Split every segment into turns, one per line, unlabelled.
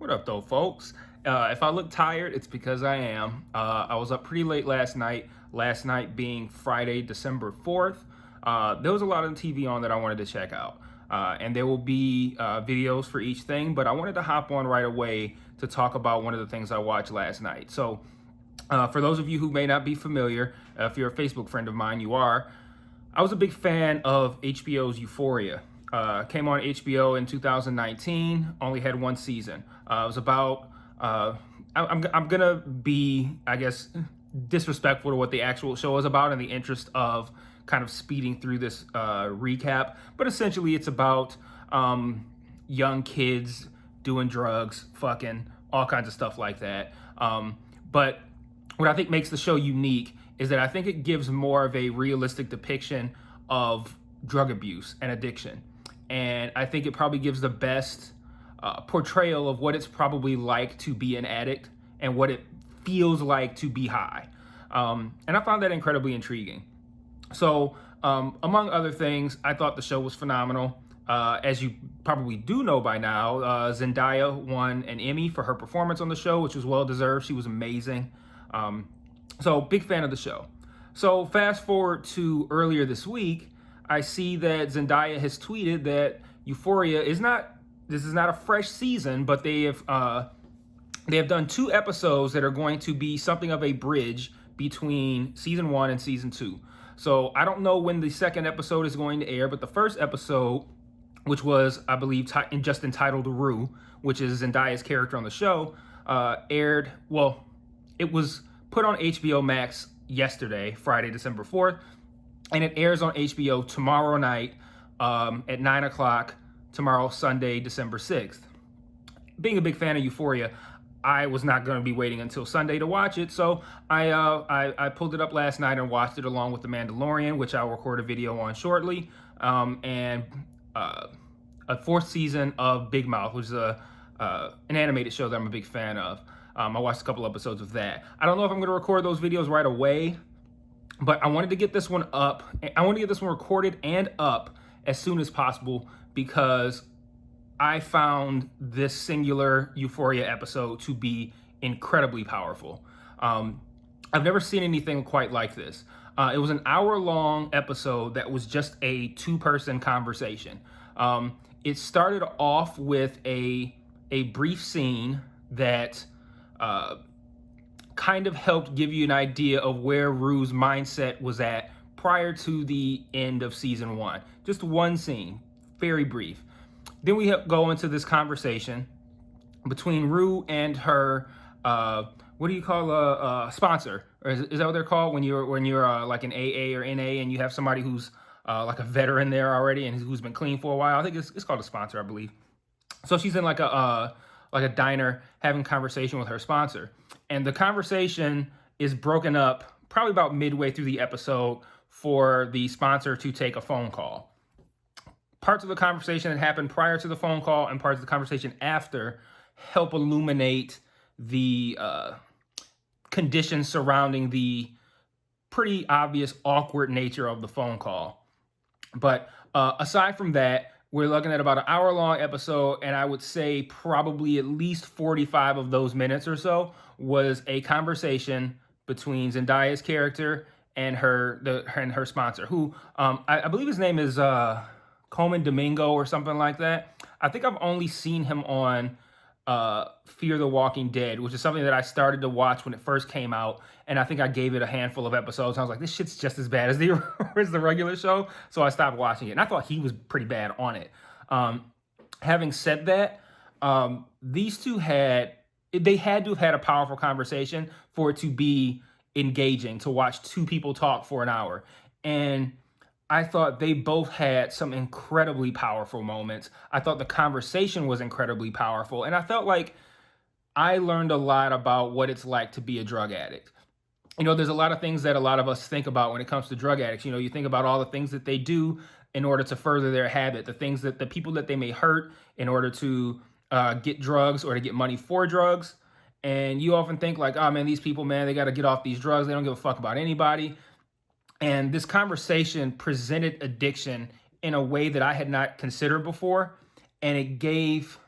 What up, though, folks? If I look tired, it's because I am. I was up pretty late last night. Last night being Friday, December 4th. There was a lot of TV on that I wanted to check out. And there will be videos for each thing, but I wanted to hop on right away to talk about one of the things I watched last night. So, for those of you who may not be familiar, if you're a Facebook friend of mine, you are. I was a big fan of HBO's Euphoria. Came on HBO in 2019, only had one season. It was about, I'm gonna be, I guess, disrespectful to what the actual show is about in the interest of kind of speeding through this recap. But essentially, it's about young kids doing drugs, fucking, all kinds of stuff like that. But what I think makes the show unique is that I think it gives more of a realistic depiction of drug abuse and addiction. And I think it probably gives the best portrayal of what it's probably like to be an addict and what it feels like to be high. And I found that incredibly intriguing. So, among other things, I thought the show was phenomenal. As you probably do know by now, Zendaya won an Emmy for her performance on the show, which was well deserved. She was amazing. So big fan of the show. So fast forward to earlier this week, I see that Zendaya has tweeted that Euphoria this is not a fresh season, but they have done 2 episodes that are going to be something of a bridge between season 1 and season 2. So I don't know when the second episode is going to air, but the first episode, which was, I believe, just entitled Rue, which is Zendaya's character on the show, aired, well, it was put on HBO Max yesterday, Friday, December 4th, and it airs on HBO tomorrow night at 9 o'clock, tomorrow, Sunday, December 6th. Being a big fan of Euphoria, I was not going to be waiting until Sunday to watch it, so I pulled it up last night and watched it along with The Mandalorian, which I'll record a video on shortly, and a 4th season of Big Mouth, which is an animated show that I'm a big fan of. I watched a couple episodes of that. I don't know if I'm going to record those videos right away, but I wanted to get this one up. I want to get this one recorded and up as soon as possible because I found this singular Euphoria episode to be incredibly powerful. I've never seen anything quite like this. It was an hour-long episode that was just a 2-person conversation. It started off with a brief scene that kind of helped give you an idea of where Rue's mindset was at prior to the end of season 1. Just one scene, very brief. Then we go into this conversation between Rue and her, what do you call a sponsor? Or is that what they're called when you're like an AA or NA and you have somebody who's like a veteran there already and who's been clean for a while? I think it's called a sponsor, I believe. So she's in like a diner having a conversation with her sponsor. And the conversation is broken up probably about midway through the episode for the sponsor to take a phone call. Parts of the conversation that happened prior to the phone call and parts of the conversation after help illuminate the conditions surrounding the pretty obvious awkward nature of the phone call. But aside from that, we're looking at about an hour-long episode, and I would say probably at least 45 of those minutes or so was a conversation between Zendaya's character and her sponsor, who I believe his name is Coleman Domingo or something like that. I think I've only seen him on Fear the Walking Dead, which is something that I started to watch when it first came out, and I think I gave it a handful of episodes. I was like, this shit's just as bad as the regular show, so I stopped watching it. And I thought he was pretty bad on it. Having said that, these two had to have had a powerful conversation for it to be engaging to watch 2 people talk for an hour. And I thought they both had some incredibly powerful moments. I thought the conversation was incredibly powerful. And I felt like I learned a lot about what it's like to be a drug addict. You know, there's a lot of things that a lot of us think about when it comes to drug addicts. You know, you think about all the things that they do in order to further their habit, the people that they may hurt in order to get drugs or to get money for drugs. And you often think like, oh man, these people, man, they got to get off these drugs. They don't give a fuck about anybody. And this conversation presented addiction in a way that I had not considered before. And it gave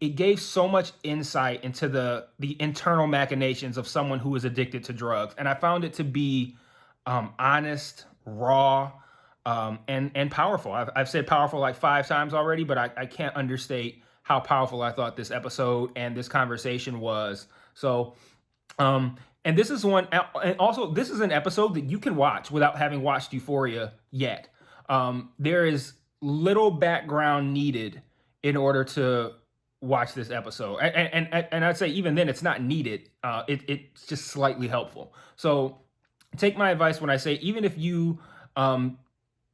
it gave so much insight into the internal machinations of someone who is addicted to drugs, and I found it to be honest, raw, and powerful. I've said powerful like 5 times already, but I can't understate how powerful I thought this episode and this conversation was. So, and this is one, and also this is an episode that you can watch without having watched Euphoria yet. There is little background needed in order to watch this episode, and I'd say even then it's not needed. It's just slightly helpful. So take my advice when I say, even if you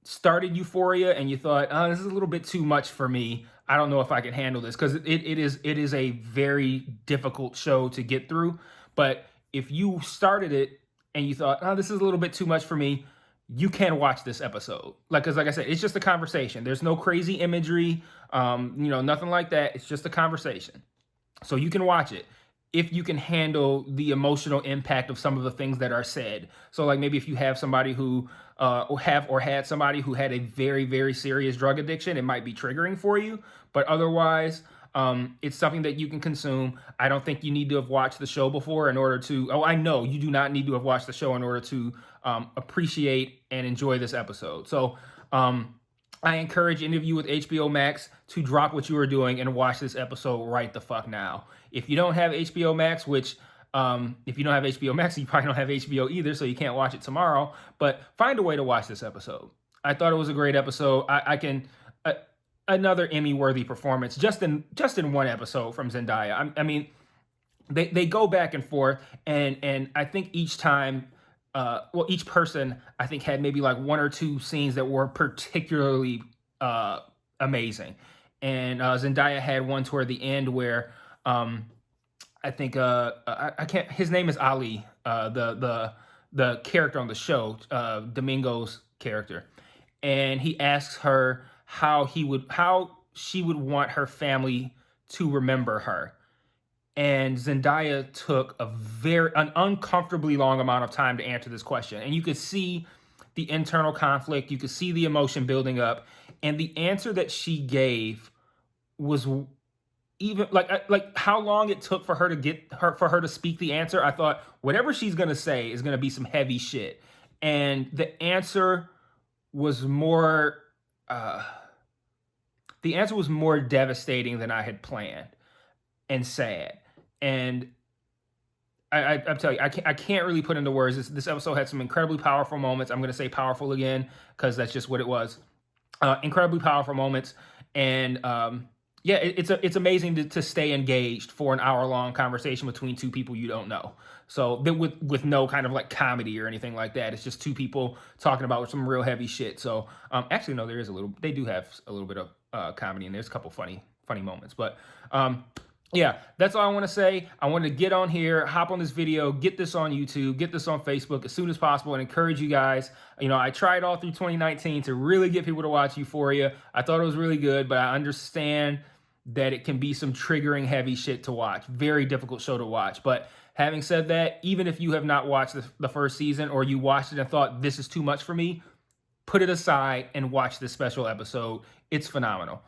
started Euphoria and you thought, oh, this is a little bit too much for me, I don't know if I can handle this, because it is a very difficult show to get through. But if you started it and you thought, oh, this is a little bit too much for me, you can watch this episode. Because like I said, it's just a conversation. There's no crazy imagery, nothing like that. It's just a conversation. So you can watch it if you can handle the emotional impact of some of the things that are said. So like maybe if you have somebody who had somebody who had a very, very serious drug addiction, it might be triggering for you. But otherwise, it's something that you can consume. I don't think you need to have watched the show before in order to, I know you do not need to have watched the show in order to appreciate and enjoy this episode. So I encourage any of you with HBO Max to drop what you are doing and watch this episode right the fuck now. If you don't have HBO Max, which if you don't have HBO Max, you probably don't have HBO either, so you can't watch it tomorrow, but find a way to watch this episode. I thought it was a great episode. Another Emmy-worthy performance just in one episode from Zendaya. I mean, they go back and forth, and I think each time, each person I think had maybe like 1 or 2 scenes that were particularly amazing. And Zendaya had one toward the end where I think I can't. His name is Ali, the character on the show, Domingo's character, and he asks her how she would want her family to remember her. And Zendaya took an uncomfortably long amount of time to answer this question. And you could see the internal conflict, you could see the emotion building up, and the answer that she gave was even like how long it took for her to speak the answer. I thought whatever she's gonna say is gonna be some heavy shit, and the answer was more devastating than I had planned, and sad. And I'm telling you, I can't really put into words. This episode had some incredibly powerful moments. I'm gonna say powerful again because that's just what it was. Incredibly powerful moments, and it's amazing to stay engaged for an hour-long conversation between 2 people you don't know. So with no kind of like comedy or anything like that. It's just 2 people talking about some real heavy shit. So actually, no, they do have a little bit of comedy, and there's a couple funny moments. But yeah, that's all I want to say. I wanted to get on here, hop on this video, get this on YouTube, get this on Facebook as soon as possible, and encourage you guys. I tried all through 2019 to really get people to watch Euphoria. I thought it was really good, but I understand that it can be some triggering heavy shit to watch. Very difficult show to watch. But having said that, even if you have not watched the first season, or you watched it and thought this is too much for me, put it aside and watch this special episode. It's phenomenal.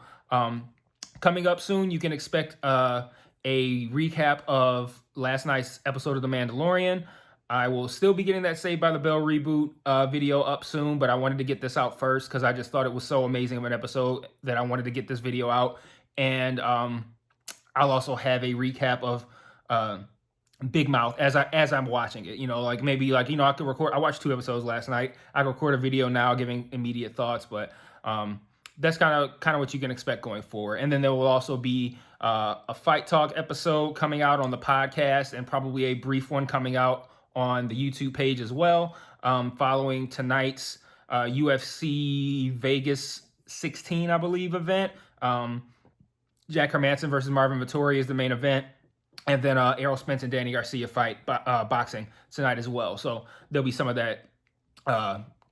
Coming up soon, you can expect a recap of last night's episode of The Mandalorian. I will still be getting that Saved by the Bell reboot video up soon, but I wanted to get this out first because I just thought it was so amazing of an episode that I wanted to get this video out. And I'll also have a recap of Big Mouth as I'm watching it. I could record. I watched 2 episodes last night. I record a video now giving immediate thoughts, but that's kind of what you can expect going forward. And then there will also be a Fight Talk episode coming out on the podcast, and probably a brief one coming out on the YouTube page as well, following tonight's UFC Vegas 16, I believe, event. Jack Hermanson versus Marvin Vettori is the main event. And then Errol Spence and Danny Garcia fight boxing tonight as well. So there'll be some of that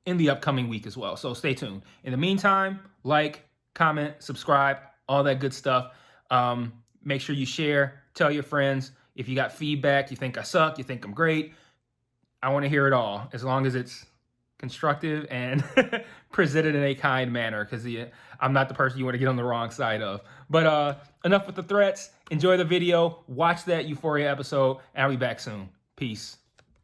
in the upcoming week as well. So stay tuned. In the meantime, like, comment, subscribe, all that good stuff. Make sure you share, tell your friends. If you got feedback, you think I suck, you think I'm great, I want to hear it all, as long as it's constructive and presented in a kind manner, because I'm not the person you want to get on the wrong side of. But enough with the threats. Enjoy the video. Watch that Euphoria episode, and I'll be back soon. Peace.